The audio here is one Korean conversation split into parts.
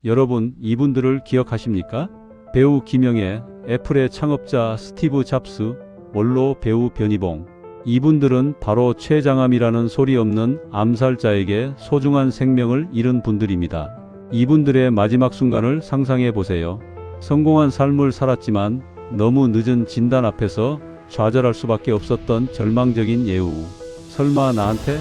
여러분, 이분들을 기억하십니까? 배우 김영애, 애플의 창업자 스티브 잡스, 원로 배우 변희봉. 이분들은 바로 췌장암이라는 소리 없는 암살자에게 소중한 생명을 잃은 분들입니다. 이분들의 마지막 순간을 상상해 보세요. 성공한 삶을 살았지만 너무 늦은 진단 앞에서 좌절할 수밖에 없었던 절망적인 예우. 설마 나한테?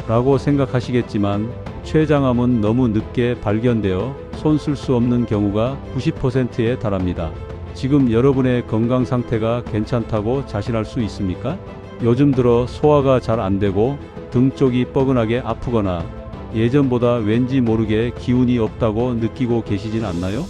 라고 생각하시겠지만 췌장암은 너무 늦게 발견되어 손 쓸 수 없는 경우가 90%에 달합니다. 지금 여러분의 건강 상태가 괜찮다고 자신할 수 있습니까? 요즘 들어 소화가 잘 안되고 등 쪽이 뻐근하게 아프거나 예전보다 왠지 모르게 기운이 없다고 느끼고 계시진 않나요?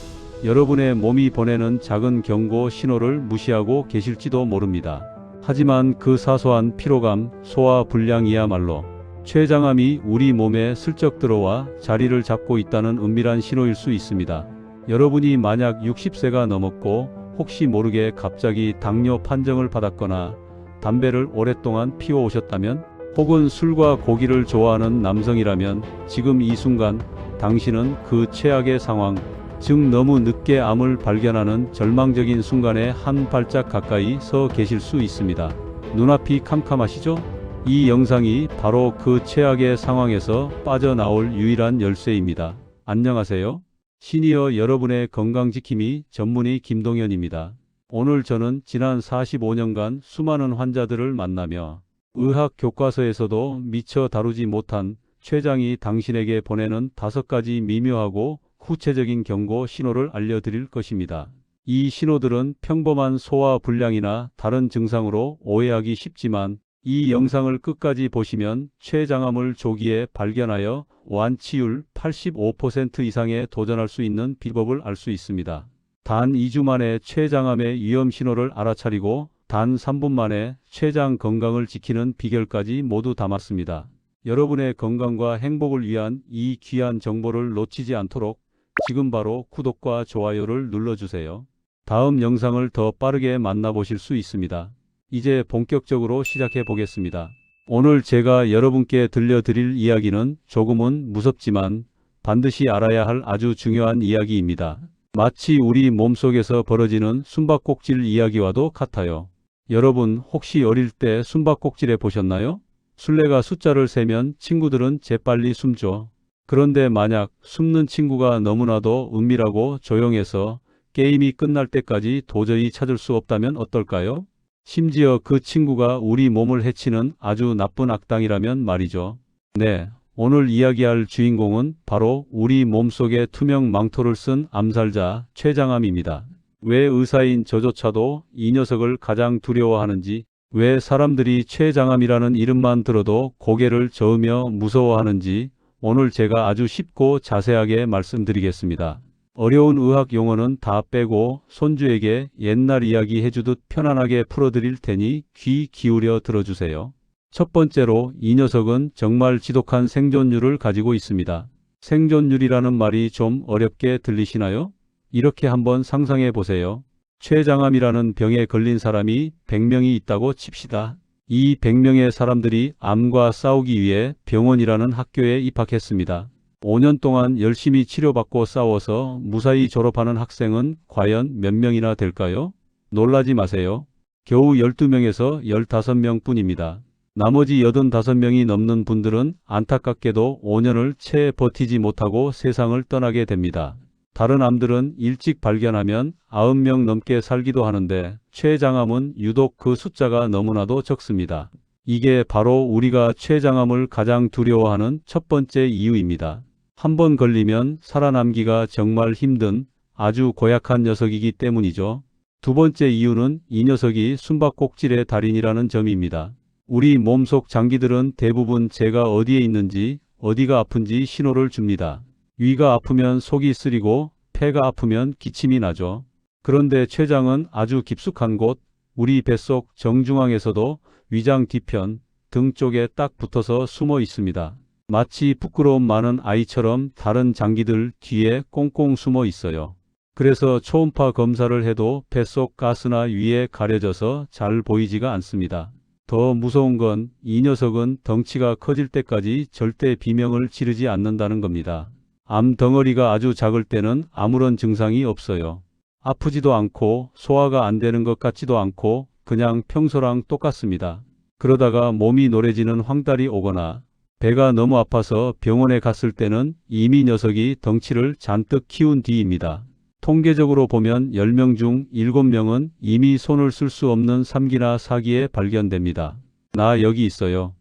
여러분의 몸이 보내는 작은 경고 신호를 무시하고 계실지도 모릅니다. 하지만 그 사소한 피로감, 소화 불량이야말로 췌장암이 우리 몸에 슬쩍 들어와 자리를 잡고 있다는 은밀한 신호일 수 있습니다. 여러분이 만약 60세가 넘었고 혹시 모르게 갑자기 당뇨 판정을 받았거나 담배를 오랫동안 피워오셨다면, 혹은 술과 고기를 좋아하는 남성이라면 지금 이 순간 당신은 그 최악의 상황, 즉 너무 늦게 암을 발견하는 절망적인 순간에 한 발짝 가까이 서 계실 수 있습니다. 눈앞이 캄캄하시죠? 이 영상이 바로 그 최악의 상황에서 빠져나올 유일한 열쇠입니다. 안녕하세요. 시니어 여러분의 건강지킴이 전문의 김동현입니다. 오늘 저는 지난 45년간 수많은 환자들을 만나며 의학 교과서에서도 미처 다루지 못한 췌장이 당신에게 보내는 5가지 미묘하고 구체적인 경고 신호를 알려드릴 것입니다. 이 신호들은 평범한 소화 불량이나 다른 증상으로 오해하기 쉽지만 이 영상을 끝까지 보시면 췌장암을 조기에 발견하여 완치율 85% 이상에 도전할 수 있는 비법을 알 수 있습니다. 단 2주 만에 췌장암의 위험 신호를 알아차리고 단 3분 만에 췌장 건강을 지키는 비결까지 모두 담았습니다. 여러분의 건강과 행복을 위한 이 귀한 정보를 놓치지 않도록 지금 바로 구독과 좋아요를 눌러주세요. 다음 영상을 더 빠르게 만나보실 수 있습니다. 이제 본격적으로 시작해 보겠습니다. 오늘 제가 여러분께 들려드릴 이야기는 조금은 무섭지만 반드시 알아야 할 아주 중요한 이야기입니다. 마치 우리 몸속에서 벌어지는 숨바꼭질 이야기와도 같아요. 여러분, 혹시 어릴 때 숨바꼭질 해보셨나요? 술래가 숫자를 세면 친구들은 재빨리 숨죠. 그런데 만약 숨는 친구가 너무나도 은밀하고 조용해서 게임이 끝날 때까지 도저히 찾을 수 없다면 어떨까요? 심지어 그 친구가 우리 몸을 해치는 아주 나쁜 악당이라면 말이죠. 네, 오늘 이야기할 주인공은 바로 우리 몸속에 투명 망토를 쓴 암살자 췌장암입니다. 왜 의사인 저조차도 이 녀석을 가장 두려워하는지, 왜 사람들이 췌장암이라는 이름만 들어도 고개를 저으며 무서워하는지 오늘 제가 아주 쉽고 자세하게 말씀드리겠습니다. 어려운 의학 용어는 다 빼고 손주에게 옛날 이야기 해주듯 편안하게 풀어드릴 테니 귀 기울여 들어주세요. 첫 번째로, 이 녀석은 정말 지독한 생존율을 가지고 있습니다. 생존율이라는 말이 좀 어렵게 들리시나요? 이렇게 한번 상상해 보세요. 췌장암이라는 병에 걸린 사람이 100명이 있다고 칩시다. 이 100명의 사람들이 암과 싸우기 위해 병원이라는 학교에 입학했습니다. 5년 동안 열심히 치료받고 싸워서 무사히 졸업하는 학생은 과연 몇 명이나 될까요? 놀라지 마세요. 겨우 12명에서 15명 뿐입니다. 나머지 85명이 넘는 분들은 안타깝게도 5년을 채 버티지 못하고 세상을 떠나게 됩니다. 다른 암들은 일찍 발견하면 90명 넘게 살기도 하는데 췌장암은 유독 그 숫자가 너무나도 적습니다. 이게 바로 우리가 췌장암을 가장 두려워하는 첫 번째 이유입니다. 한 번 걸리면 살아남기가 정말 힘든 아주 고약한 녀석이기 때문이죠. 두 번째 이유는 이 녀석이 숨바꼭질의 달인이라는 점입니다. 우리 몸속 장기들은 대부분 제가 어디에 있는지, 어디가 아픈지 신호를 줍니다. 위가 아프면 속이 쓰리고 폐가 아프면 기침이 나죠. 그런데 췌장은 아주 깊숙한 곳, 우리 뱃속 정중앙에서도 위장 뒤편, 등 쪽에 딱 붙어서 숨어 있습니다. 마치 부끄러움 많은 아이처럼 다른 장기들 뒤에 꽁꽁 숨어 있어요. 그래서 초음파 검사를 해도 뱃속 가스나 위에 가려져서 잘 보이지가 않습니다. 더 무서운 건 이 녀석은 덩치가 커질 때까지 절대 비명을 지르지 않는다는 겁니다. 암 덩어리가 아주 작을 때는 아무런 증상이 없어요. 아프지도 않고 소화가 안 되는 것 같지도 않고 그냥 평소랑 똑같습니다. 그러다가 몸이 노래지는 황달이 오거나 배가 너무 아파서 병원에 갔을 때는 이미 녀석이 덩치를 잔뜩 키운 뒤입니다. 통계적으로 보면 10명 중 7명은 이미 손을 쓸 수 없는 3기나 4기에 발견됩니다. 나 여기 있어요.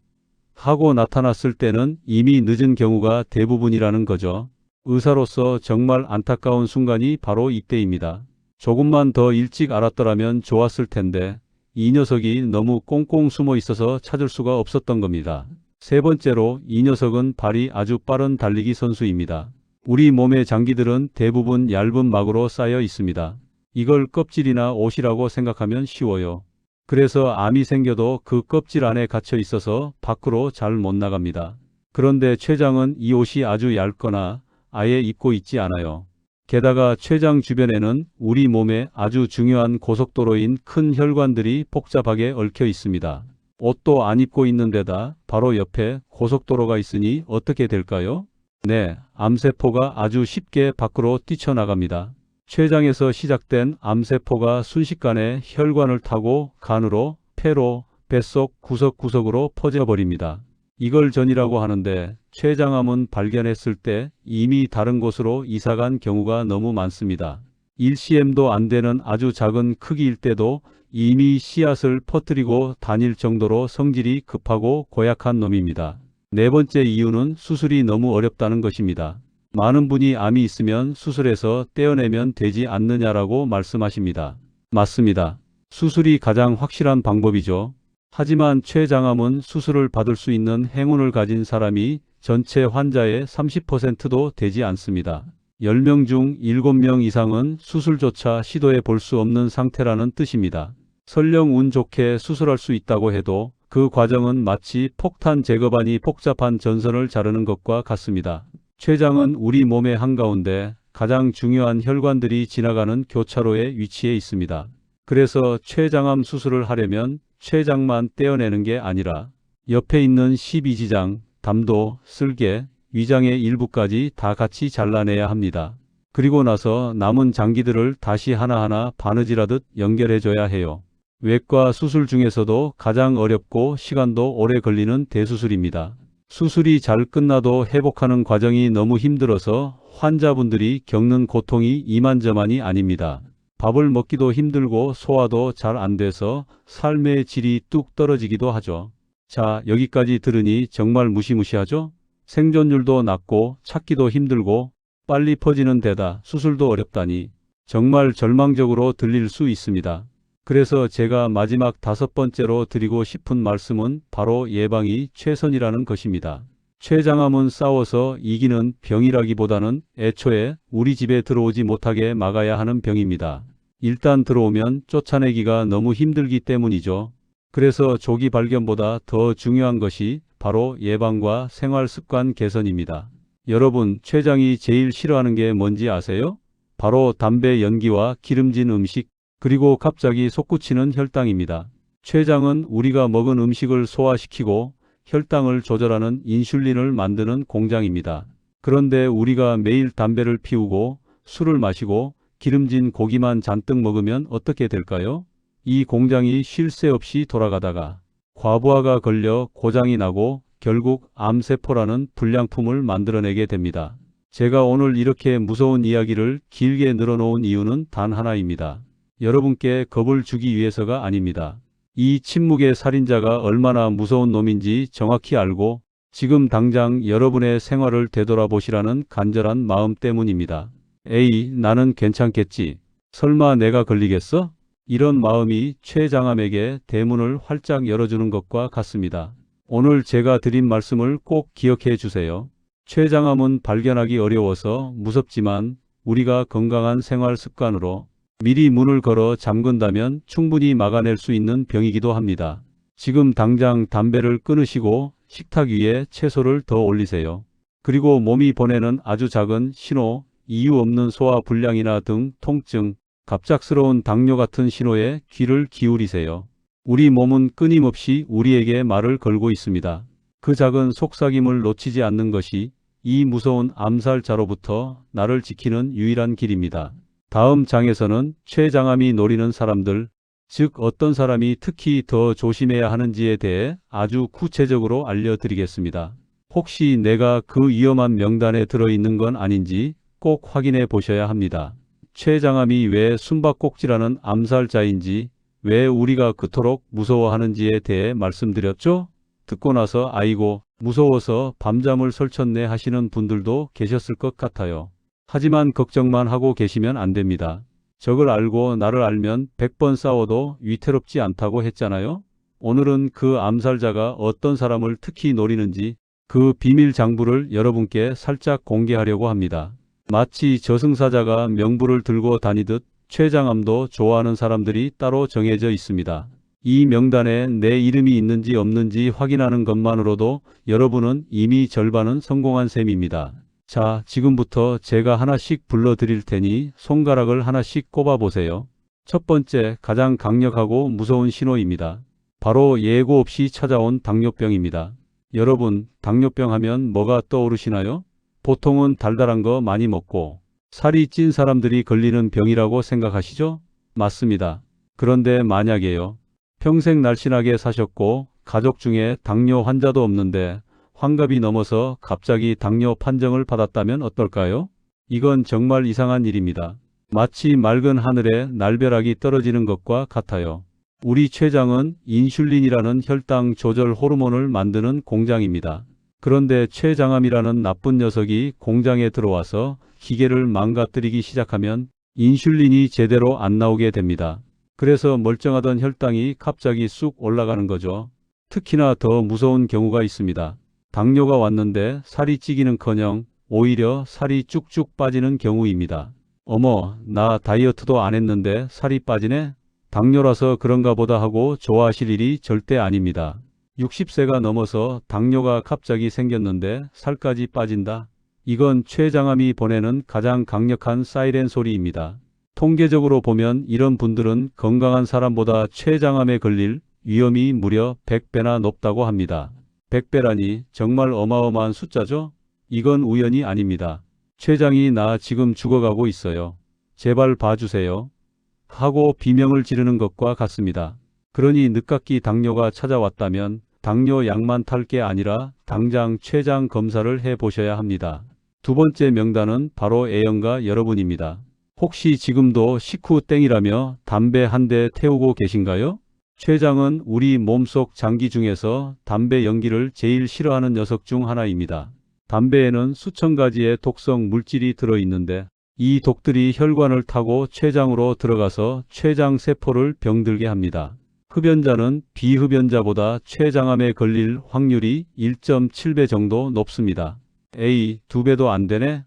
하고 나타났을 때는 이미 늦은 경우가 대부분이라는 거죠. 의사로서 정말 안타까운 순간이 바로 이때입니다. 조금만 더 일찍 알았더라면 좋았을 텐데 이 녀석이 너무 꽁꽁 숨어 있어서 찾을 수가 없었던 겁니다. 세 번째로 이 녀석은 발이 아주 빠른 달리기 선수입니다. 우리 몸의 장기들은 대부분 얇은 막으로 쌓여 있습니다. 이걸 껍질이나 옷이라고 생각하면 쉬워요. 그래서 암이 생겨도 그 껍질 안에 갇혀 있어서 밖으로 잘 못 나갑니다. 그런데 췌장은 이 옷이 아주 얇거나 아예 입고 있지 않아요. 게다가 췌장 주변에는 우리 몸에 아주 중요한 고속도로인 큰 혈관들이 복잡하게 얽혀 있습니다. 옷도 안 입고 있는 데다 바로 옆에 고속도로가 있으니 어떻게 될까요? 네, 암세포가 아주 쉽게 밖으로 뛰쳐나갑니다. 췌장에서 시작된 암세포가 순식간에 혈관을 타고 간으로, 폐로, 뱃속 구석구석으로 퍼져버립니다. 이걸 전이라고 하는데 췌장암은 발견했을 때 이미 다른 곳으로 이사간 경우가 너무 많습니다. 1cm도 안 되는 아주 작은 크기일 때도 이미 씨앗을 퍼뜨리고 다닐 정도로 성질이 급하고 고약한 놈입니다. 네 번째 이유는 수술이 너무 어렵다는 것입니다. 많은 분이 암이 있으면 수술해서 떼어내면 되지 않느냐라고 말씀하십니다. 맞습니다. 수술이 가장 확실한 방법이죠. 하지만 췌장암은 수술을 받을 수 있는 행운을 가진 사람이 전체 환자의 30%도 되지 않습니다. 10명 중 7명 이상은 수술조차 시도해 볼 수 없는 상태라는 뜻입니다. 설령 운 좋게 수술할 수 있다고 해도 그 과정은 마치 폭탄 제거반이 복잡한 전선을 자르는 것과 같습니다. 췌장은 우리 몸의 한가운데 가장 중요한 혈관들이 지나가는 교차로에 위치해 있습니다. 그래서 췌장암 수술을 하려면 췌장만 떼어내는 게 아니라 옆에 있는 12지장, 담도, 쓸개, 위장의 일부까지 다 같이 잘라내야 합니다. 그리고 나서 남은 장기들을 다시 하나하나 바느질하듯 연결해줘야 해요. 외과 수술 중에서도 가장 어렵고 시간도 오래 걸리는 대수술입니다. 수술이 잘 끝나도 회복하는 과정이 너무 힘들어서 환자분들이 겪는 고통이 이만저만이 아닙니다. 밥을 먹기도 힘들고 소화도 잘 안 돼서 삶의 질이 뚝 떨어지기도 하죠. 자, 여기까지 들으니 정말 무시무시하죠? 생존율도 낮고 찾기도 힘들고 빨리 퍼지는 데다 수술도 어렵다니 정말 절망적으로 들릴 수 있습니다. 그래서 제가 마지막 5번째로 드리고 싶은 말씀은 바로 예방이 최선이라는 것입니다. 췌장암은 싸워서 이기는 병이라기보다는 애초에 우리 집에 들어오지 못하게 막아야 하는 병입니다. 일단 들어오면 쫓아내기가 너무 힘들기 때문이죠. 그래서 조기 발견보다 더 중요한 것이 바로 예방과 생활습관 개선입니다. 여러분, 췌장이 제일 싫어하는 게 뭔지 아세요? 바로 담배 연기와 기름진 음식, 그리고 갑자기 솟구치는 혈당입니다. 췌장은 우리가 먹은 음식을 소화시키고 혈당을 조절하는 인슐린을 만드는 공장입니다. 그런데 우리가 매일 담배를 피우고 술을 마시고 기름진 고기만 잔뜩 먹으면 어떻게 될까요? 이 공장이 쉴 새 없이 돌아가다가 과부하가 걸려 고장이 나고 결국 암세포라는 불량품을 만들어내게 됩니다. 제가 오늘 이렇게 무서운 이야기를 길게 늘어놓은 이유는 단 하나입니다. 여러분께 겁을 주기 위해서가 아닙니다. 이 침묵의 살인자가 얼마나 무서운 놈인지 정확히 알고 지금 당장 여러분의 생활을 되돌아보시라는 간절한 마음 때문입니다. 에이, 나는 괜찮겠지. 설마 내가 걸리겠어? 이런 마음이 췌장암에게 대문을 활짝 열어주는 것과 같습니다. 오늘 제가 드린 말씀을 꼭 기억해 주세요. 췌장암은 발견하기 어려워서 무섭지만 우리가 건강한 생활 습관으로 미리 문을 걸어 잠근다면 충분히 막아낼 수 있는 병이기도 합니다. 지금 당장 담배를 끊으시고 식탁 위에 채소를 더 올리세요. 그리고 몸이 보내는 아주 작은 신호, 이유 없는 소화 불량이나 등 통증, 갑작스러운 당뇨 같은 신호에 귀를 기울이세요. 우리 몸은 끊임없이 우리에게 말을 걸고 있습니다. 그 작은 속삭임을 놓치지 않는 것이 이 무서운 암살자로부터 나를 지키는 유일한 길입니다. 다음 장에서는 최장암이 노리는 사람들, 즉 어떤 사람이 특히 더 조심해야 하는지에 대해 아주 구체적으로 알려드리겠습니다. 혹시 내가 그 위험한 명단에 들어있는 건 아닌지 꼭 확인해 보셔야 합니다. 최장암이 왜 숨바꼭질하는 암살자인지, 왜 우리가 그토록 무서워하는지에 대해 말씀드렸죠? 듣고 나서 아이고 무서워서 밤잠을 설쳤네 하시는 분들도 계셨을 것 같아요. 하지만 걱정만 하고 계시면 안 됩니다. 적을 알고 나를 알면 100번 싸워도 위태롭지 않다고 했잖아요. 오늘은 그 암살자가 어떤 사람을 특히 노리는지 그 비밀 장부를 여러분께 살짝 공개하려고 합니다. 마치 저승사자가 명부를 들고 다니듯 최장암도 좋아하는 사람들이 따로 정해져 있습니다. 이 명단에 내 이름이 있는지 없는지 확인하는 것만으로도 여러분은 이미 절반은 성공한 셈입니다. 자, 지금부터 제가 하나씩 불러드릴 테니 손가락을 하나씩 꼽아보세요. 첫 번째, 가장 강력하고 무서운 신호입니다. 바로 예고 없이 찾아온 당뇨병입니다. 여러분, 당뇨병 하면 뭐가 떠오르시나요? 보통은 달달한 거 많이 먹고 살이 찐 사람들이 걸리는 병이라고 생각하시죠? 맞습니다. 그런데 만약에요, 평생 날씬하게 사셨고 가족 중에 당뇨 환자도 없는데 환갑이 넘어서 갑자기 당뇨 판정을 받았다면 어떨까요? 이건 정말 이상한 일입니다. 마치 맑은 하늘에 날벼락이 떨어지는 것과 같아요. 우리 췌장은 인슐린이라는 혈당 조절 호르몬을 만드는 공장입니다. 그런데 췌장암이라는 나쁜 녀석이 공장에 들어와서 기계를 망가뜨리기 시작하면 인슐린이 제대로 안 나오게 됩니다. 그래서 멀쩡하던 혈당이 갑자기 쑥 올라가는 거죠. 특히나 더 무서운 경우가 있습니다. 당뇨가 왔는데 살이 찌기는커녕 오히려 살이 쭉쭉 빠지는 경우입니다. 어머, 나 다이어트도 안 했는데 살이 빠지네? 당뇨라서 그런가 보다 하고 좋아하실 일이 절대 아닙니다. 60세가 넘어서 당뇨가 갑자기 생겼는데 살까지 빠진다? 이건 췌장암이 보내는 가장 강력한 사이렌 소리입니다. 통계적으로 보면 이런 분들은 건강한 사람보다 췌장암에 걸릴 위험이 무려 100배나 높다고 합니다. 100배라니 정말 어마어마한 숫자죠? 이건 우연이 아닙니다. 췌장이 나 지금 죽어가고 있어요. 제발 봐주세요. 하고 비명을 지르는 것과 같습니다. 그러니 늦깎이 당뇨가 찾아왔다면 당뇨 약만 탈 게 아니라 당장 췌장 검사를 해보셔야 합니다. 두 번째 명단은 바로 A형과 여러분입니다. 혹시 지금도 식후 땡이라며 담배 한 대 태우고 계신가요? 췌장은 우리 몸속 장기 중에서 담배 연기를 제일 싫어하는 녀석 중 하나입니다. 담배에는 수천 가지의 독성 물질이 들어있는데 이 독들이 혈관을 타고 췌장으로 들어가서 췌장 세포를 병들게 합니다. 흡연자는 비흡연자보다 췌장암에 걸릴 확률이 1.7배 정도 높습니다. 에이, 2배도 안 되네?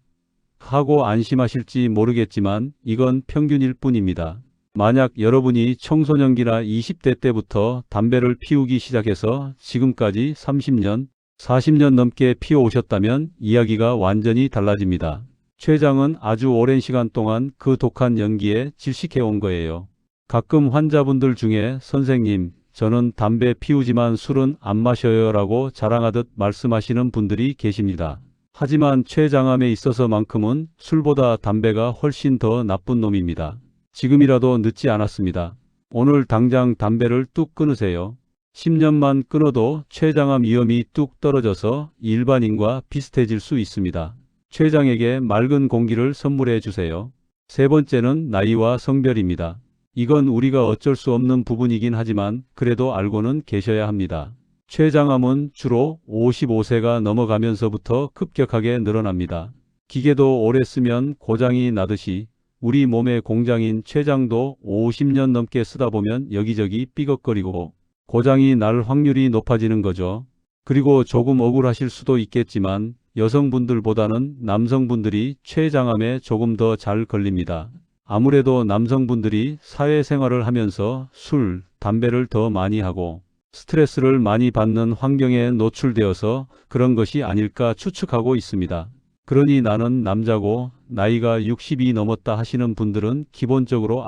하고 안심하실지 모르겠지만 이건 평균일 뿐입니다. 만약 여러분이 청소년기나 20대 때부터 담배를 피우기 시작해서 지금까지 30년, 40년 넘게 피워오셨다면 이야기가 완전히 달라집니다. 췌장은 아주 오랜 시간 동안 그 독한 연기에 질식해온 거예요. 가끔 환자분들 중에 선생님, 저는 담배 피우지만 술은 안 마셔요 라고 자랑하듯 말씀하시는 분들이 계십니다. 하지만 췌장암에 있어서만큼은 술보다 담배가 훨씬 더 나쁜 놈입니다. 지금이라도 늦지 않았습니다. 오늘 당장 담배를 뚝 끊으세요. 10년만 끊어도 췌장암 위험이 뚝 떨어져서 일반인과 비슷해질 수 있습니다. 췌장에게 맑은 공기를 선물해 주세요. 세 번째는 나이와 성별입니다. 이건 우리가 어쩔 수 없는 부분이긴 하지만 그래도 알고는 계셔야 합니다. 췌장암은 주로 55세가 넘어가면서부터 급격하게 늘어납니다. 기계도 오래 쓰면 고장이 나듯이 우리 몸의 공장인 췌장도 50년 넘게 쓰다 보면 여기저기 삐걱거리고 고장이 날 확률이 높아지는 거죠. 그리고 조금 억울하실 수도 있겠지만 여성분들보다는 남성분들이 췌장암에 조금 더 잘 걸립니다. 아무래도 남성분들이 사회생활을 하면서 술, 담배를 더 많이 하고 스트레스를 많이 받는 환경에 노출되어서 그런 것이 아닐까 추측하고 있습니다. 그러니 나는 남자고 나이가 60이 넘었다 하시는 분들은 기본적으로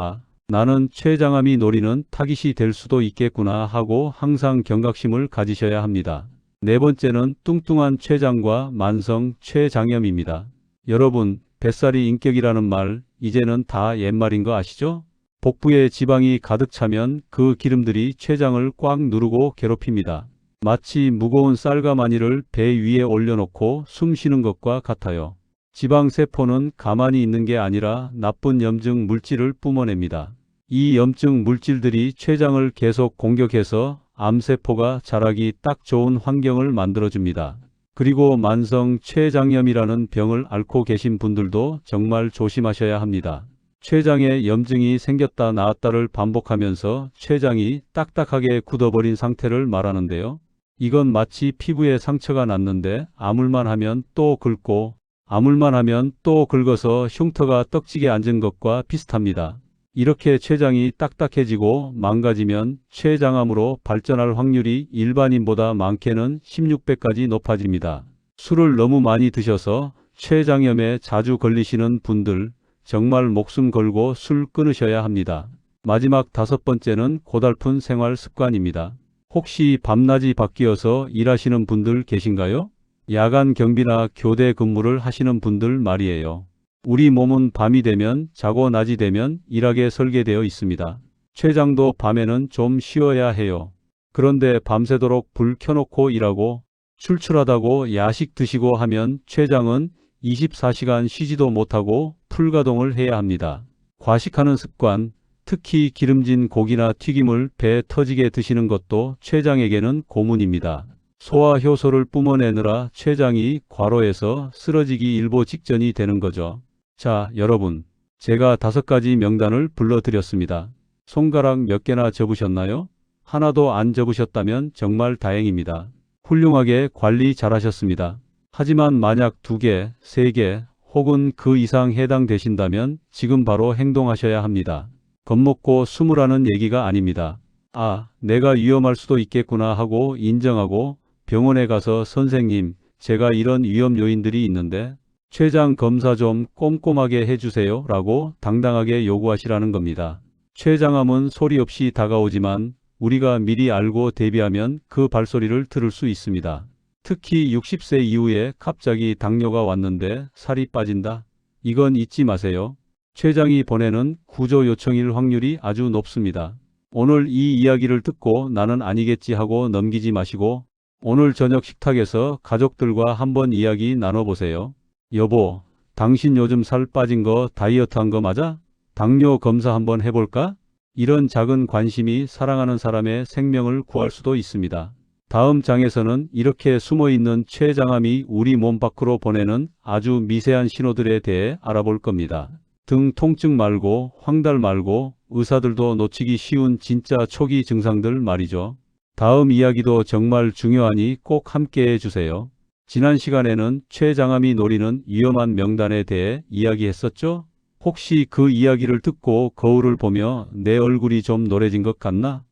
나는 췌장암이 노리는 타깃이 될 수도 있겠구나 하고 항상 경각심을 가지셔야 합니다. 네 번째는 뚱뚱한 췌장과 만성 췌장염입니다. 여러분, 뱃살이 인격이라는 말 이제는 다 옛말인 거 아시죠? 복부에 지방이 가득 차면 그 기름들이 췌장을 꽉 누르고 괴롭힙니다. 마치 무거운 쌀가마니를 배 위에 올려놓고 숨 쉬는 것과 같아요. 지방세포는 가만히 있는 게 아니라 나쁜 염증 물질을 뿜어냅니다. 이 염증 물질들이 췌장을 계속 공격해서 암세포가 자라기 딱 좋은 환경을 만들어줍니다. 그리고 만성 췌장염이라는 병을 앓고 계신 분들도 정말 조심하셔야 합니다. 췌장에 염증이 생겼다 나았다를 반복하면서 췌장이 딱딱하게 굳어버린 상태를 말하는데요. 이건 마치 피부에 상처가 났는데 아물만 하면 또 긁고 아물만 하면 또 긁어서 흉터가 떡지게 앉은 것과 비슷합니다. 이렇게 췌장이 딱딱해지고 망가지면 췌장암으로 발전할 확률이 일반인보다 많게는 16배까지 높아집니다. 술을 너무 많이 드셔서 췌장염에 자주 걸리시는 분들 정말 목숨 걸고 술 끊으셔야 합니다. 마지막 다섯 번째는 고달픈 생활 습관입니다. 혹시 밤낮이 바뀌어서 일하시는 분들 계신가요? 야간 경비나 교대 근무를 하시는 분들 말이에요. 우리 몸은 밤이 되면 자고 낮이 되면 일하게 설계되어 있습니다. 췌장도 밤에는 좀 쉬어야 해요. 그런데 밤새도록 불 켜놓고 일하고 출출하다고 야식 드시고 하면 췌장은 24시간 쉬지도 못하고 풀가동을 해야 합니다. 과식하는 습관, 특히 기름진 고기나 튀김을 배에 터지게 드시는 것도 췌장에게는 고문입니다. 소화 효소를 뿜어내느라 췌장이 과로해서 쓰러지기 일보 직전이 되는 거죠. 자, 여러분, 제가 5가지 명단을 불러드렸습니다. 손가락 몇 개나 접으셨나요? 하나도 안 접으셨다면 정말 다행입니다. 훌륭하게 관리 잘하셨습니다. 하지만 만약 2개, 3개 혹은 그 이상 해당되신다면 지금 바로 행동하셔야 합니다. 겁먹고 숨으라는 얘기가 아닙니다. 아, 내가 위험할 수도 있겠구나 하고 인정하고 병원에 가서 선생님, 제가 이런 위험 요인들이 있는데 췌장 검사 좀 꼼꼼하게 해주세요 라고 당당하게 요구하시라는 겁니다. 췌장암은 소리 없이 다가오지만 우리가 미리 알고 대비하면 그 발소리를 들을 수 있습니다. 특히 60세 이후에 갑자기 당뇨가 왔는데 살이 빠진다? 이건 잊지 마세요. 췌장이 보내는 구조 요청일 확률이 아주 높습니다. 오늘 이 이야기를 듣고 나는 아니겠지 하고 넘기지 마시고 오늘 저녁 식탁에서 가족들과 한번 이야기 나눠보세요. 여보, 당신 요즘 살 빠진 거 다이어트 한 거 맞아? 당뇨 검사 한번 해볼까? 이런 작은 관심이 사랑하는 사람의 생명을 구할 수도 있습니다. 다음 장에서는 이렇게 숨어있는 췌장암이 우리 몸 밖으로 보내는 아주 미세한 신호들에 대해 알아볼 겁니다. 등 통증 말고 황달 말고 의사들도 놓치기 쉬운 진짜 초기 증상들 말이죠. 다음 이야기도 정말 중요하니 꼭 함께 해주세요. 지난 시간에는 췌장암이 노리는 위험한 명단에 대해 이야기했었죠? 혹시 그 이야기를 듣고 거울을 보며 내 얼굴이 좀 노래진 것 같나?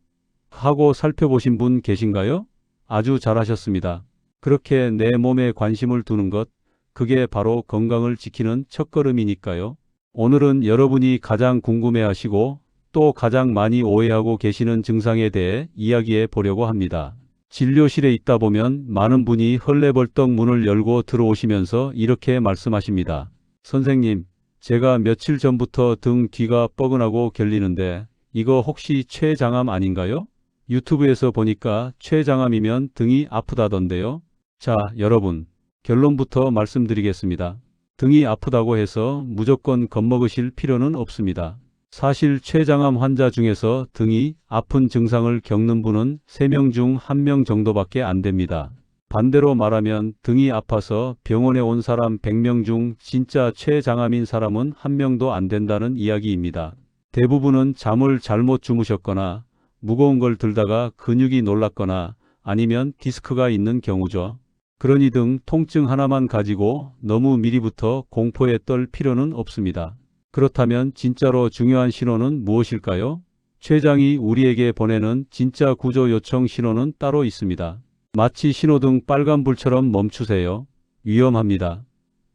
하고 살펴보신 분 계신가요? 아주 잘하셨습니다. 그렇게 내 몸에 관심을 두는 것, 그게 바로 건강을 지키는 첫걸음이니까요. 오늘은 여러분이 가장 궁금해하시고 또 가장 많이 오해하고 계시는 증상에 대해 이야기해 보려고 합니다. 진료실에 있다 보면 많은 분이 헐레벌떡 문을 열고 들어오시면서 이렇게 말씀하십니다. 선생님, 제가 며칠 전부터 등 뒤가 뻐근하고 결리는데 이거 혹시 췌장암 아닌가요? 유튜브에서 보니까 췌장암이면 등이 아프다던데요. 자, 여러분, 결론부터 말씀드리겠습니다. 등이 아프다고 해서 무조건 겁먹으실 필요는 없습니다. 사실 췌장암 환자 중에서 등이 아픈 증상을 겪는 분은 3명 중 1명 정도밖에 안 됩니다. 반대로 말하면 등이 아파서 병원에 온 사람 100명 중 진짜 췌장암인 사람은 1명도 안 된다는 이야기입니다. 대부분은 잠을 잘못 주무셨거나 무거운 걸 들다가 근육이 놀랐거나 아니면 디스크가 있는 경우죠. 그러니 등 통증 하나만 가지고 너무 미리부터 공포에 떨 필요는 없습니다. 그렇다면 진짜로 중요한 신호는 무엇일까요? 췌장이 우리에게 보내는 진짜 구조 요청 신호는 따로 있습니다. 마치 신호등 빨간불처럼 멈추세요. 위험합니다.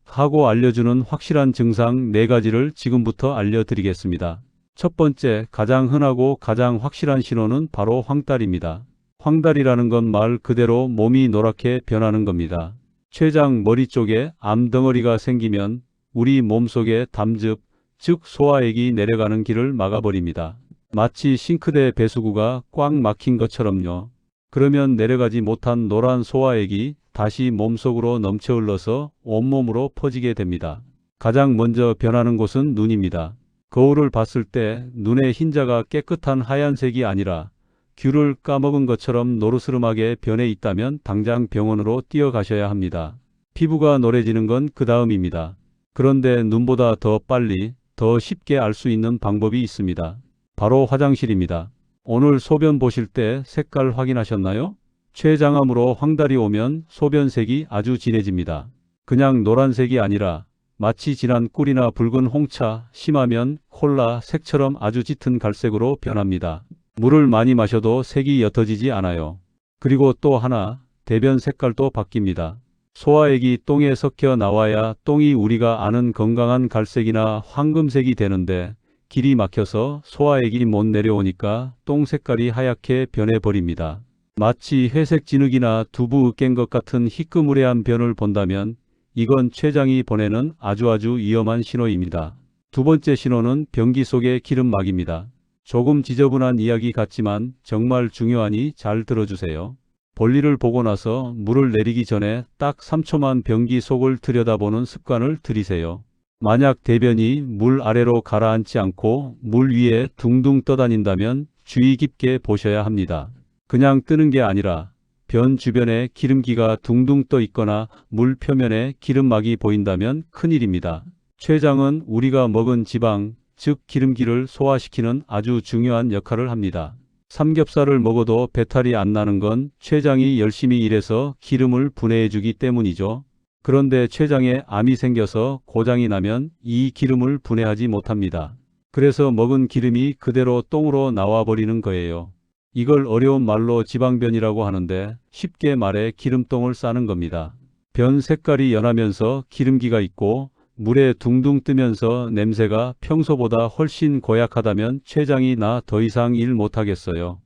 하고 알려주는 확실한 증상 4가지를 지금부터 알려드리겠습니다. 첫 번째, 가장 흔하고 가장 확실한 신호는 바로 황달입니다. 황달이라는 건 말 그대로 몸이 노랗게 변하는 겁니다. 췌장 머리 쪽에 암덩어리가 생기면 우리 몸속에 담즙, 즉 소화액이 내려가는 길을 막아버립니다. 마치 싱크대 배수구가 꽉 막힌 것처럼요. 그러면 내려가지 못한 노란 소화액이 다시 몸속으로 넘쳐 흘러서 온몸으로 퍼지게 됩니다. 가장 먼저 변하는 곳은 눈입니다. 거울을 봤을 때 눈의 흰자가 깨끗한 하얀색이 아니라 귤을 까먹은 것처럼 노르스름하게 변해 있다면 당장 병원으로 뛰어가셔야 합니다. 피부가 노래지는 건 그 다음입니다. 그런데 눈보다 더 빨리, 더 쉽게 알 수 있는 방법이 있습니다. 바로 화장실입니다. 오늘 소변 보실 때 색깔 확인하셨나요? 췌장암으로 황달이 오면 소변색이 아주 진해집니다. 그냥 노란색이 아니라 마치 진한 꿀이나 붉은 홍차, 심하면 콜라 색처럼 아주 짙은 갈색으로 변합니다. 물을 많이 마셔도 색이 옅어지지 않아요. 그리고 또 하나, 대변 색깔도 바뀝니다. 소화액이 똥에 섞여 나와야 똥이 우리가 아는 건강한 갈색이나 황금색이 되는데 길이 막혀서 소화액이 못 내려오니까 똥 색깔이 하얗게 변해버립니다. 마치 회색 진흙이나 두부 으깬 것 같은 희끄무레한 변을 본다면 이건 췌장이 보내는 아주 위험한 신호입니다. 두 번째 신호는 변기 속의 기름막입니다. 조금 지저분한 이야기 같지만 정말 중요하니 잘 들어주세요. 볼일을 보고 나서 물을 내리기 전에 딱 3초만 변기 속을 들여다보는 습관을 들이세요. 만약 대변이 물 아래로 가라앉지 않고 물 위에 둥둥 떠다닌다면 주의 깊게 보셔야 합니다. 그냥 뜨는 게 아니라 변 주변에 기름기가 둥둥 떠 있거나 물 표면에 기름막이 보인다면 큰일입니다. 췌장은 우리가 먹은 지방, 즉 기름기를 소화시키는 아주 중요한 역할을 합니다. 삼겹살을 먹어도 배탈이 안 나는 건 췌장이 열심히 일해서 기름을 분해해주기 때문이죠. 그런데 췌장에 암이 생겨서 고장이 나면 이 기름을 분해하지 못합니다. 그래서 먹은 기름이 그대로 똥으로 나와버리는 거예요. 이걸 어려운 말로 지방변이라고 하는데 쉽게 말해 기름똥을 싸는 겁니다. 변 색깔이 연하면서 기름기가 있고 물에 둥둥 뜨면서 냄새가 평소보다 훨씬 고약하다면 췌장이 나 더 이상 일 못하겠어요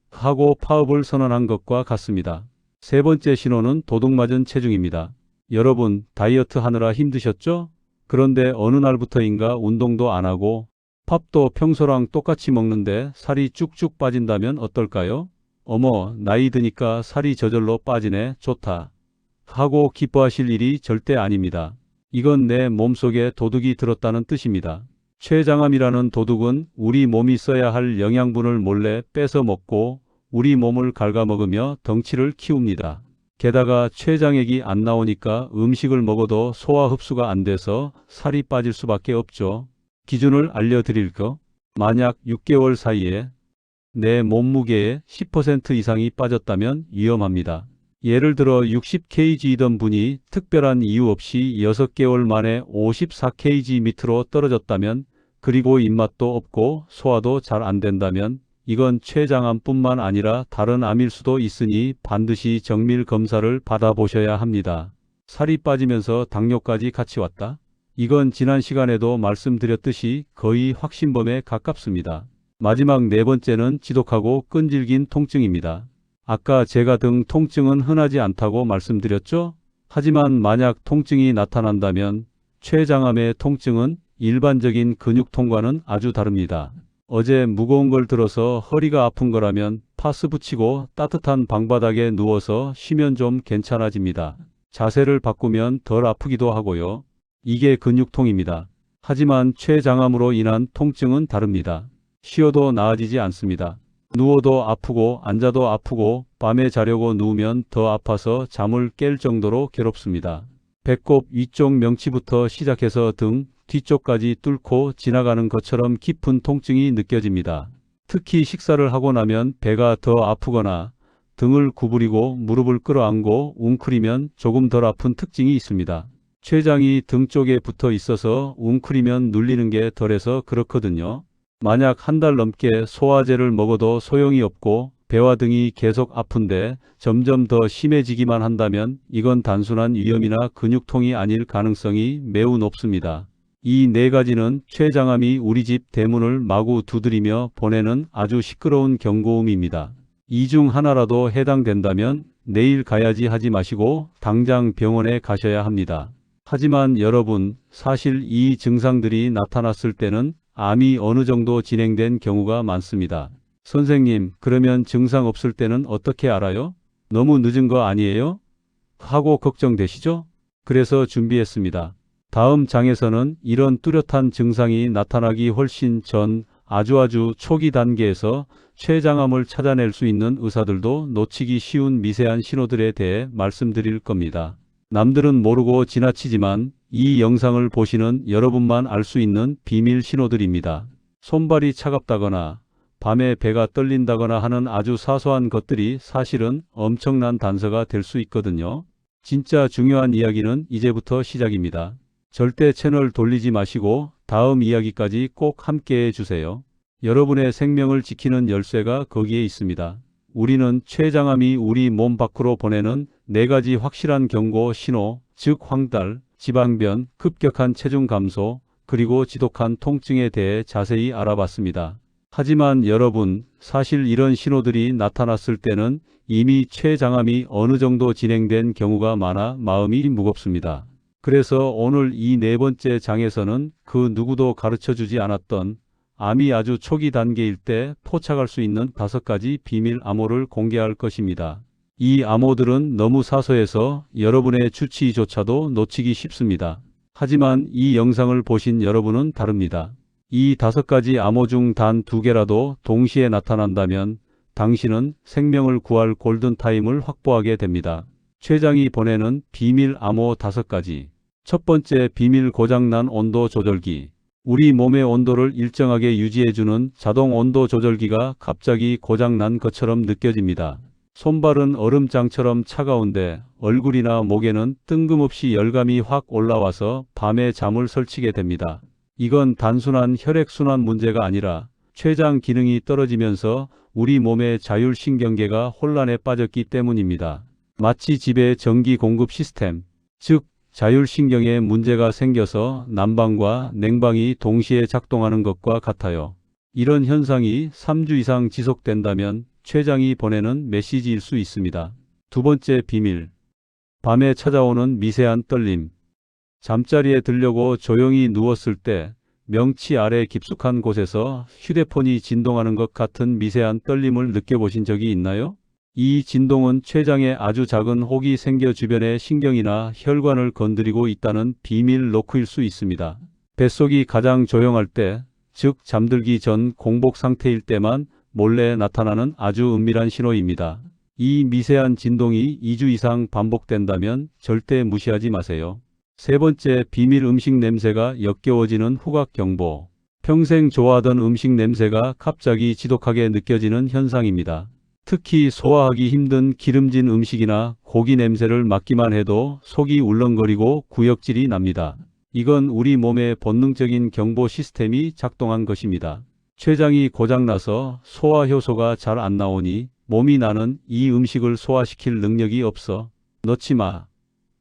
하고 파업을 선언한 것과 같습니다. 세 번째 신호는 도둑맞은 체중입니다. 여러분 다이어트 하느라 힘드셨죠? 그런데 어느 날부터인가 운동도 안 하고 밥도 평소랑 똑같이 먹는데 살이 쭉쭉 빠진다면 어떨까요? 어머, 나이 드니까 살이 저절로 빠지네, 좋다 하고 기뻐하실 일이 절대 아닙니다. 이건 내 몸속에 도둑이 들었다는 뜻입니다. 췌장암이라는 도둑은 우리 몸이 써야 할 영양분을 몰래 뺏어 먹고 우리 몸을 갉아먹으며 덩치를 키웁니다. 게다가 췌장액이 안 나오니까 음식을 먹어도 소화 흡수가 안 돼서 살이 빠질 수밖에 없죠. 기준을 알려드릴까? 만약 6개월 사이에 내 몸무게의 10% 이상이 빠졌다면 위험합니다. 예를 들어 60kg이던 분이 특별한 이유 없이 6개월 만에 54kg 밑으로 떨어졌다면 그리고 입맛도 없고 소화도 잘 안 된다면 이건 췌장암뿐만 아니라 다른 암일 수도 있으니 반드시 정밀 검사를 받아보셔야 합니다. 살이 빠지면서 당뇨까지 같이 왔다? 이건 지난 시간에도 말씀드렸듯이 거의 확신범에 가깝습니다. 마지막 네 번째는 지독하고 끈질긴 통증입니다. 아까 제가 등 통증은 흔하지 않다고 말씀드렸죠? 하지만 만약 통증이 나타난다면 췌장암의 통증은 일반적인 근육통과는 아주 다릅니다. 어제 무거운 걸 들어서 허리가 아픈 거라면 파스 붙이고 따뜻한 방바닥에 누워서 쉬면 좀 괜찮아집니다. 자세를 바꾸면 덜 아프기도 하고요. 이게 근육통입니다. 하지만 췌장암으로 인한 통증은 다릅니다. 쉬어도 나아지지 않습니다. 누워도 아프고 앉아도 아프고 밤에 자려고 누우면 더 아파서 잠을 깰 정도로 괴롭습니다. 배꼽 위쪽 명치부터 시작해서 등 뒤쪽까지 뚫고 지나가는 것처럼 깊은 통증이 느껴집니다. 특히 식사를 하고 나면 배가 더 아프거나 등을 구부리고 무릎을 끌어안고 웅크리면 조금 덜 아픈 특징이 있습니다. 췌장이 등 쪽에 붙어 있어서 웅크리면 눌리는 게 덜해서 그렇거든요. 만약 한 달 넘게 소화제를 먹어도 소용이 없고 배와 등이 계속 아픈데 점점 더 심해지기만 한다면 이건 단순한 위염이나 근육통이 아닐 가능성이 매우 높습니다. 이 네 가지는 췌장암이 우리 집 대문을 마구 두드리며 보내는 아주 시끄러운 경고음입니다. 이 중 하나라도 해당된다면 내일 가야지 하지 마시고 당장 병원에 가셔야 합니다. 하지만 여러분, 사실 이 증상들이 나타났을 때는 암이 어느 정도 진행된 경우가 많습니다. 선생님, 그러면 증상 없을 때는 어떻게 알아요? 너무 늦은 거 아니에요? 하고 걱정되시죠? 그래서 준비했습니다. 다음 장에서는 이런 뚜렷한 증상이 나타나기 훨씬 전 아주 초기 단계에서 췌장암을 찾아낼 수 있는 의사들도 놓치기 쉬운 미세한 신호들에 대해 말씀드릴 겁니다. 남들은 모르고 지나치지만 이 영상을 보시는 여러분만 알 수 있는 비밀 신호들입니다. 손발이 차갑다거나 밤에 배가 떨린다거나 하는 아주 사소한 것들이 사실은 엄청난 단서가 될 수 있거든요. 진짜 중요한 이야기는 이제부터 시작입니다. 절대 채널 돌리지 마시고 다음 이야기까지 꼭 함께 해주세요. 여러분의 생명을 지키는 열쇠가 거기에 있습니다. 우리는 췌장암이 우리 몸 밖으로 보내는 4가지 확실한 경고 신호, 즉 황달, 지방변, 급격한 체중 감소, 그리고 지독한 통증에 대해 자세히 알아봤습니다. 하지만 여러분, 사실 이런 신호들이 나타났을 때는 이미 췌장암이 어느 정도 진행된 경우가 많아 마음이 무겁습니다. 그래서 오늘 이 4번째 장에서는 그 누구도 가르쳐주지 않았던 암이 아주 초기 단계일 때 포착할 수 있는 5가지 비밀 암호를 공개할 것입니다. 이 암호들은 너무 사소해서 여러분의 주치의조차도 놓치기 쉽습니다. 하지만 이 영상을 보신 여러분은 다릅니다. 이 5가지 암호 중 단 2개라도 동시에 나타난다면 당신은 생명을 구할 골든타임을 확보하게 됩니다. 췌장이 보내는 비밀 암호 5가지. 첫 번째, 비밀 고장난 온도 조절기. 우리 몸의 온도를 일정하게 유지해주는 자동 온도 조절기가 갑자기 고장난 것처럼 느껴집니다. 손발은 얼음장처럼 차가운데 얼굴이나 목에는 뜬금없이 열감이 확 올라와서 밤에 잠을 설치게 됩니다. 이건 단순한 혈액순환 문제가 아니라 췌장 기능이 떨어지면서 우리 몸의 자율신경계가 혼란에 빠졌기 때문입니다. 마치 집의 전기 공급 시스템, 즉 자율신경에 문제가 생겨서 난방과 냉방이 동시에 작동하는 것과 같아요. 이런 현상이 3주 이상 지속된다면 췌장이 보내는 메시지일 수 있습니다. 두 번째 비밀. 밤에 찾아오는 미세한 떨림. 잠자리에 들려고 조용히 누웠을 때 명치 아래 깊숙한 곳에서 휴대폰이 진동하는 것 같은 미세한 떨림을 느껴보신 적이 있나요? 이 진동은 췌장에 아주 작은 혹이 생겨 주변의 신경이나 혈관을 건드리고 있다는 비밀 노크일 수 있습니다. 뱃속이 가장 조용할 때, 즉 잠들기 전 공복 상태일 때만 몰래 나타나는 아주 은밀한 신호입니다. 이 미세한 진동이 2주 이상 반복된다면 절대 무시하지 마세요. 세 번째, 비밀 음식 냄새가 역겨워지는 후각 경보. 평생 좋아하던 음식 냄새가 갑자기 지독하게 느껴지는 현상입니다. 특히 소화하기 힘든 기름진 음식이나 고기 냄새를 맡기만 해도 속이 울렁거리고 구역질이 납니다. 이건 우리 몸의 본능적인 경보 시스템이 작동한 것입니다. 췌장이 고장나서 소화 효소가 잘 안 나오니 몸이 나는 이 음식을 소화시킬 능력이 없어 넣지 마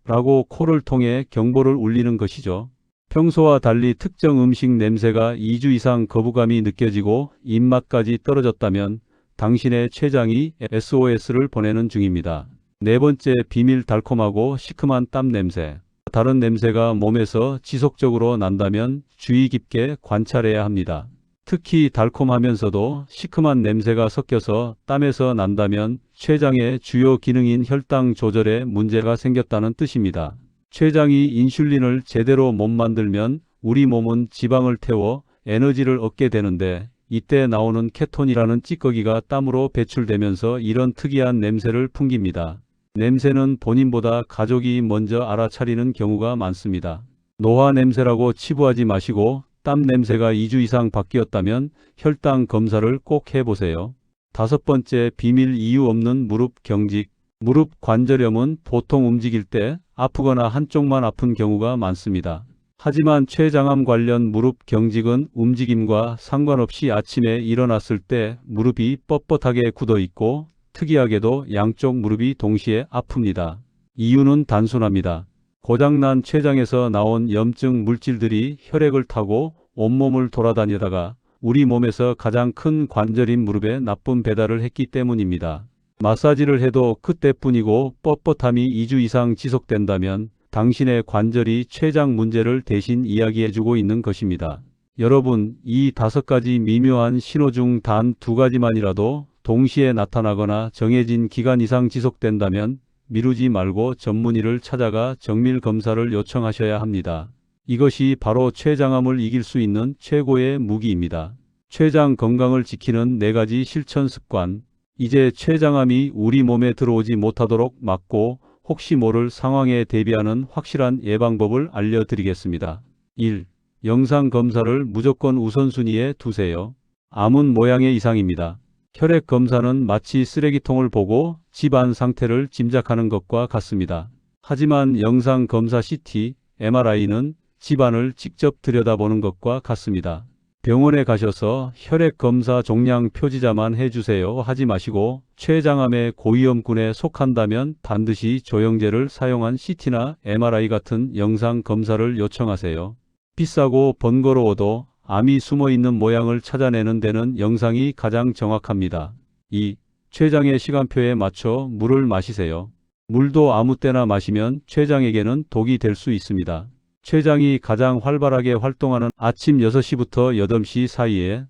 라고 코를 통해 경보를 울리는 것이죠. 평소와 달리 특정 음식 냄새가 2주 이상 거부감이 느껴지고 입맛까지 떨어졌다면 당신의 췌장이 SOS를 보내는 중입니다. 네 번째, 비밀 달콤하고 시큼한 땀 냄새. 다른 냄새가 몸에서 지속적으로 난다면 주의 깊게 관찰해야 합니다. 특히 달콤하면서도 시큼한 냄새가 섞여서 땀에서 난다면 췌장의 주요 기능인 혈당 조절에 문제가 생겼다는 뜻입니다. 췌장이 인슐린을 제대로 못 만들면 우리 몸은 지방을 태워 에너지를 얻게 되는데 이때 나오는 케톤이라는 찌꺼기가 땀으로 배출되면서 이런 특이한 냄새를 풍깁니다. 냄새는 본인보다 가족이 먼저 알아차리는 경우가 많습니다. 노화 냄새라고 치부하지 마시고 땀 냄새가 2주 이상 바뀌었다면 혈당 검사를 꼭 해보세요. 다섯 번째, 비밀 이유 없는 무릎 경직. 무릎 관절염은 보통 움직일 때 아프거나 한쪽만 아픈 경우가 많습니다. 하지만 췌장암 관련 무릎 경직은 움직임과 상관없이 아침에 일어났을 때 무릎이 뻣뻣하게 굳어 있고 특이하게도 양쪽 무릎이 동시에 아픕니다. 이유는 단순합니다. 고장난 췌장에서 나온 염증 물질들이 혈액을 타고 온몸을 돌아다니다가 우리 몸에서 가장 큰 관절인 무릎에 나쁜 배달을 했기 때문입니다. 마사지를 해도 그때뿐이고 뻣뻣함이 2주 이상 지속된다면 당신의 관절이 췌장 문제를 대신 이야기해주고 있는 것입니다. 여러분, 이 5가지 미묘한 신호 중 단 2가지만이라도 동시에 나타나거나 정해진 기간 이상 지속된다면 미루지 말고 전문의를 찾아가 정밀 검사를 요청하셔야 합니다. 이것이 바로 췌장암을 이길 수 있는 최고의 무기입니다. 췌장 건강을 지키는 4가지 실천 습관. 이제 췌장암이 우리 몸에 들어오지 못하도록 막고 혹시 모를 상황에 대비하는 확실한 예방법을 알려드리겠습니다. 1. 영상 검사를 무조건 우선순위에 두세요. 암은 모양의 이상입니다. 혈액 검사는 마치 쓰레기통을 보고 집안 상태를 짐작하는 것과 같습니다. 하지만 영상 검사 CT, MRI는 집안을 직접 들여다보는 것과 같습니다. 병원에 가셔서 혈액 검사 종량 표지자만 해주세요 하지 마시고 췌장암의 고위험군에 속한다면 반드시 조영제를 사용한 CT나 MRI 같은 영상 검사를 요청하세요. 비싸고 번거로워도 암이 숨어있는 모양을 찾아내는 데는 영상이 가장 정확합니다. 2. 췌장의 시간표에 맞춰 물을 마시세요. 물도 아무 때나 마시면 췌장에게는 독이 될 수 있습니다. 췌장이 가장 활발하게 활동하는 아침 6시부터 8시 사이에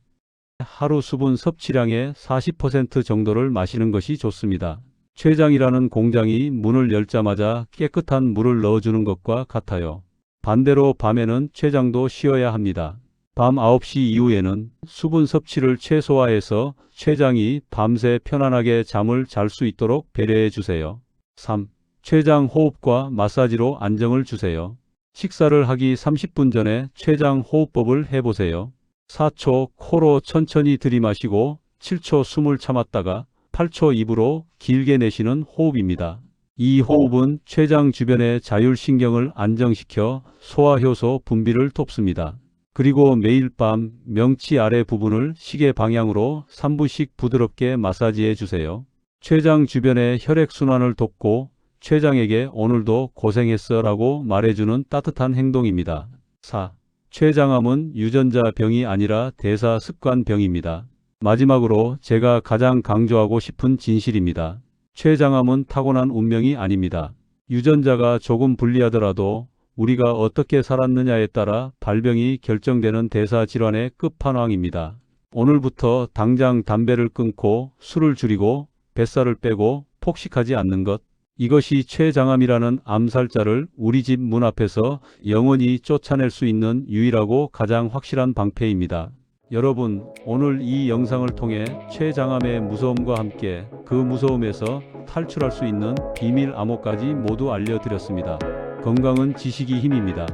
하루 수분 섭취량의 40% 정도를 마시는 것이 좋습니다. 췌장이라는 공장이 문을 열자마자 깨끗한 물을 넣어주는 것과 같아요. 반대로 밤에는 췌장도 쉬어야 합니다. 밤 9시 이후에는 수분 섭취를 최소화해서 췌장이 밤새 편안하게 잠을 잘 수 있도록 배려해 주세요. 3. 췌장 호흡과 마사지로 안정을 주세요. 식사를 하기 30분 전에 췌장 호흡법을 해보세요. 4초 코로 천천히 들이마시고 7초 숨을 참았다가 8초 입으로 길게 내쉬는 호흡입니다. 이 호흡은 췌장 주변의 자율신경을 안정시켜 소화효소 분비를 돕습니다. 그리고 매일 밤 명치 아래 부분을 시계 방향으로 3분씩 부드럽게 마사지해 주세요. 췌장 주변의 혈액순환을 돕고 췌장에게 오늘도 고생했어 라고 말해주는 따뜻한 행동입니다. 4. 췌장암은 유전자 병이 아니라 대사 습관 병입니다. 마지막으로 제가 가장 강조하고 싶은 진실입니다. 췌장암은 타고난 운명이 아닙니다. 유전자가 조금 불리하더라도 우리가 어떻게 살았느냐에 따라 발병이 결정되는 대사질환의 끝판왕입니다. 오늘부터 당장 담배를 끊고 술을 줄이고 뱃살을 빼고 폭식하지 않는 것. 이것이 췌장암이라는 암살자를 우리 집 문 앞에서 영원히 쫓아낼 수 있는 유일하고 가장 확실한 방패입니다. 여러분, 오늘 이 영상을 통해 췌장암의 무서움과 함께 그 무서움에서 탈출할 수 있는 비밀 암호까지 모두 알려드렸습니다. 건강은 지식이 힘입니다.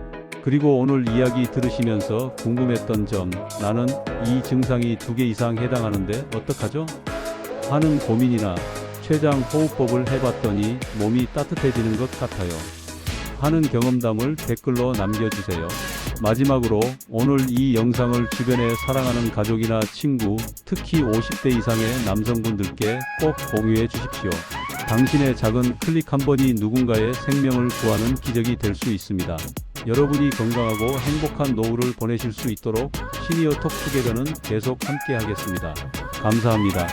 그리고 오늘 이야기 들으시면서 궁금했던 점, 나는 이 증상이 2개 이상 해당하는데 어떡하죠? 하는 고민이나 췌장 호흡법을 해봤더니 몸이 따뜻해지는 것 같아요 하는 경험담을 댓글로 남겨주세요. 마지막으로 오늘 이 영상을 주변에 사랑하는 가족이나 친구, 특히 50대 이상의 남성분들께 꼭 공유해 주십시오. 당신의 작은 클릭 한 번이 누군가의 생명을 구하는 기적이 될 수 있습니다. 여러분이 건강하고 행복한 노후를 보내실 수 있도록 시니어 톡투게더는 계속 함께 하겠습니다. 감사합니다.